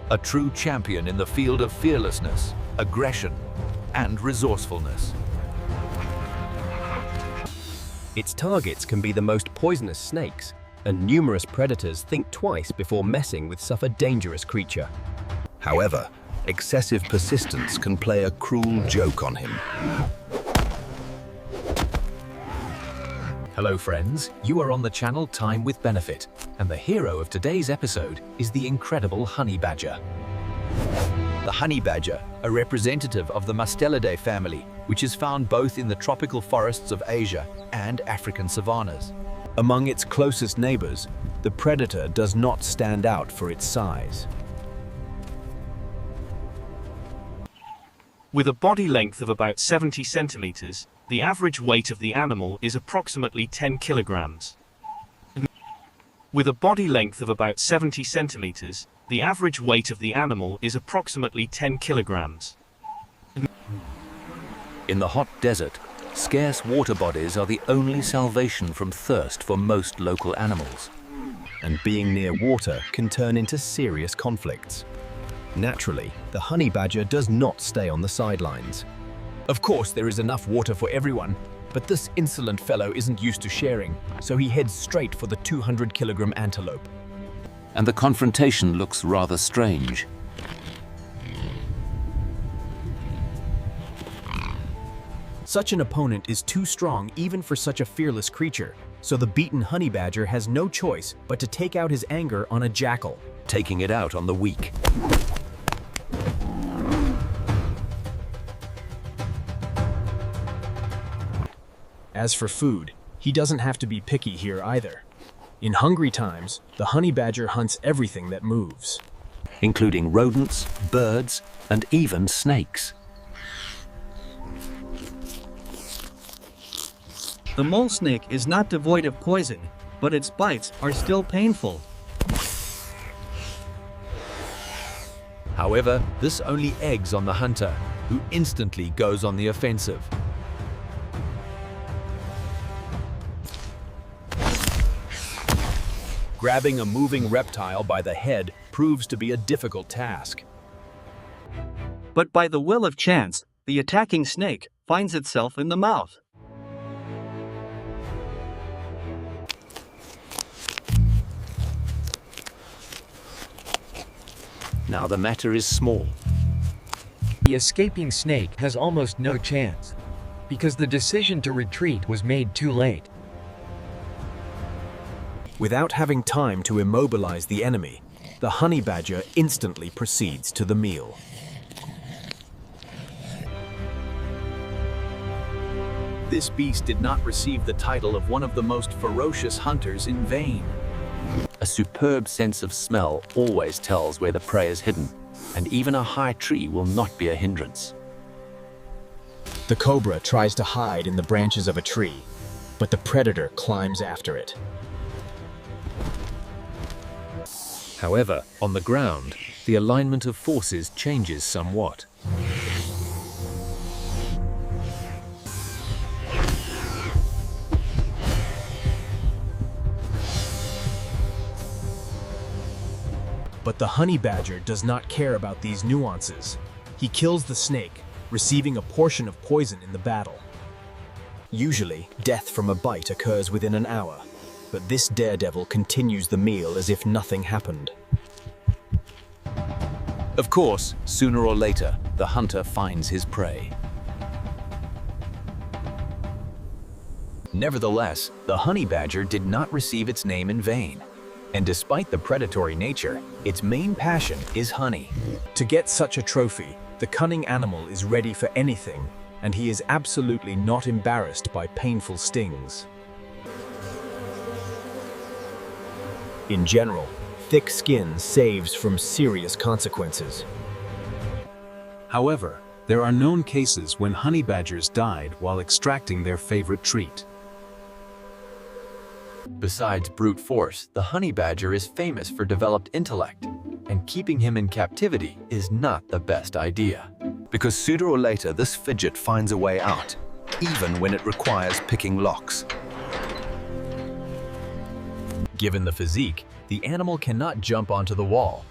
a true champion in the field of fearlessness, aggression, and resourcefulness. Its targets can be the most poisonous snakes, and numerous predators think twice before messing with such a dangerous creature. However, excessive persistence can play a cruel joke on him. Hello friends, you are on the channel Time with Benefit, and the hero of today's episode is the incredible honey badger. The honey badger, a representative of the Mustelidae family, which is found both in the tropical forests of Asia and African savannas. Among its closest neighbors, the predator does not stand out for its size. With a body length of about 70 centimeters, the average weight of the animal is approximately 10 kilograms. With a body length of about 70 centimeters, the average weight of the animal is approximately 10 kilograms. In the hot desert, scarce water bodies are the only salvation from thirst for most local animals. And being near water can turn into serious conflicts. Naturally, the honey badger does not stay on the sidelines. Of course, there is enough water for everyone, but this insolent fellow isn't used to sharing, so he heads straight for the 200-kilogram antelope. And the confrontation looks rather strange. Such an opponent is too strong even for such a fearless creature, so the beaten honey badger has no choice but to take out his anger on a jackal, taking it out on the weak. As for food, he doesn't have to be picky here either. In hungry times, the honey badger hunts everything that moves, including rodents, birds, and even snakes. The mole snake is not devoid of poison, but its bites are still painful. However, this only eggs on the hunter, who instantly goes on the offensive. Grabbing a moving reptile by the head proves to be a difficult task. But by the will of chance, the attacking snake finds itself in the mouth. Now the matter is small. The escaping snake has almost no chance, because the decision to retreat was made too late. Without having time to immobilize the enemy, the honey badger instantly proceeds to the meal. This beast did not receive the title of one of the most ferocious hunters in vain. A superb sense of smell always tells where the prey is hidden, and even a high tree will not be a hindrance. The cobra tries to hide in the branches of a tree, but the predator climbs after it. However, on the ground, the alignment of forces changes somewhat. But the honey badger does not care about these nuances. He kills the snake, receiving a portion of poison in the battle. Usually, death from a bite occurs within an hour, but this daredevil continues the meal as if nothing happened. Of course, sooner or later, the hunter finds his prey. Nevertheless, the honey badger did not receive its name in vain. And despite the predatory nature, its main passion is honey. To get such a trophy, the cunning animal is ready for anything, and he is absolutely not embarrassed by painful stings. In general, thick skin saves from serious consequences. However, there are known cases when honey badgers died while extracting their favorite treat. Besides brute force, the honey badger is famous for developed intellect, and keeping him in captivity is not the best idea. Because sooner or later this fidget finds a way out, even when it requires picking locks. Given the physique, the animal cannot jump onto the wall.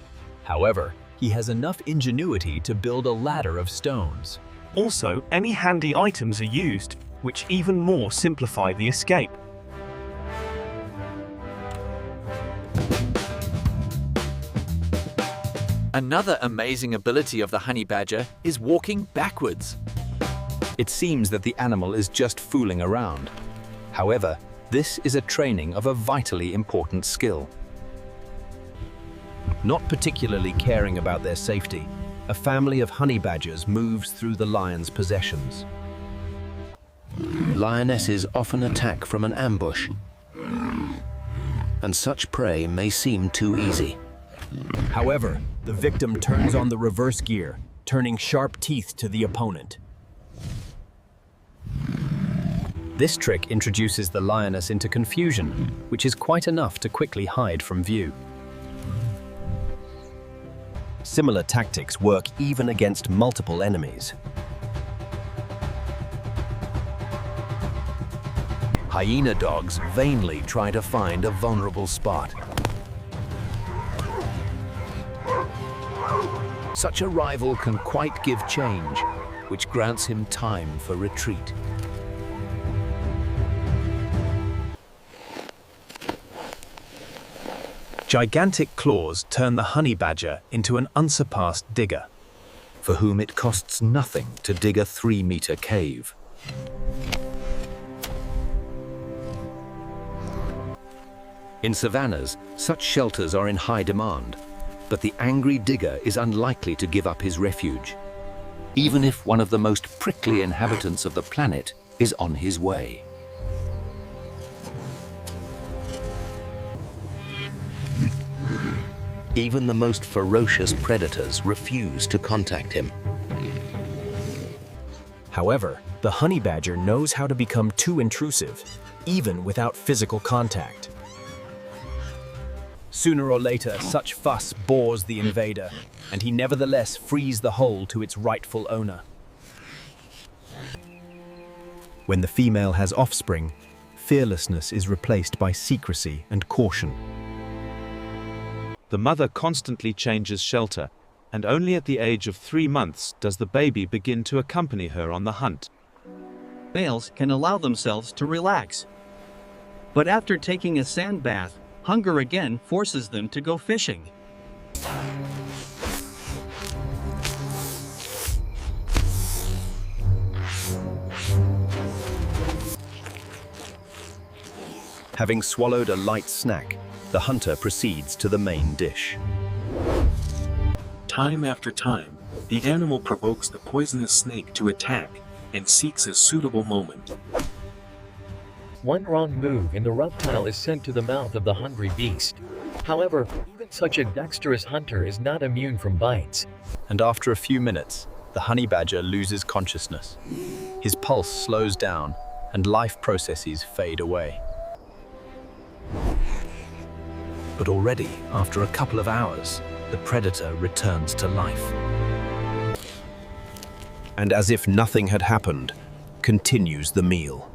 However, he has enough ingenuity to build a ladder of stones. Also, any handy items are used, which even more simplify the escape. Another amazing ability of the honey badger is walking backwards. It seems that the animal is just fooling around. However, this is a training of a vitally important skill. Not particularly caring about their safety, a family of honey badgers moves through the lion's possessions. Lionesses often attack from an ambush, and such prey may seem too easy. However, the victim turns on the reverse gear, turning sharp teeth to the opponent. This trick introduces the lioness into confusion, which is quite enough to quickly hide from view. Similar tactics work even against multiple enemies. Hyena dogs vainly try to find a vulnerable spot. Such a rival can quite give change, which grants him time for retreat. Gigantic claws turn the honey badger into an unsurpassed digger, for whom it costs nothing to dig a 3-meter cave. In savannas, such shelters are in high demand, but the angry digger is unlikely to give up his refuge, even if one of the most prickly inhabitants of the planet is on his way. Even the most ferocious predators refuse to contact him. However, the honey badger knows how to become too intrusive, even without physical contact. Sooner or later, such fuss bores the invader, and he nevertheless frees the whole to its rightful owner. When the female has offspring, fearlessness is replaced by secrecy and caution. the mother constantly changes shelter, and only at the age of 3 months does the baby begin to accompany her on the hunt. Males can allow themselves to relax. But after taking a sand bath, hunger again forces them to go fishing. Having swallowed a light snack, the hunter proceeds to the main dish. Time after time, the animal provokes the poisonous snake to attack and seeks a suitable moment. One wrong move and the reptile is sent to the mouth of the hungry beast. However, even such a dexterous hunter is not immune from bites. And after a few minutes, the honey badger loses consciousness. His pulse slows down and life processes fade away. But already, after a couple of hours, the predator returns to life. And as if nothing had happened, continues the meal.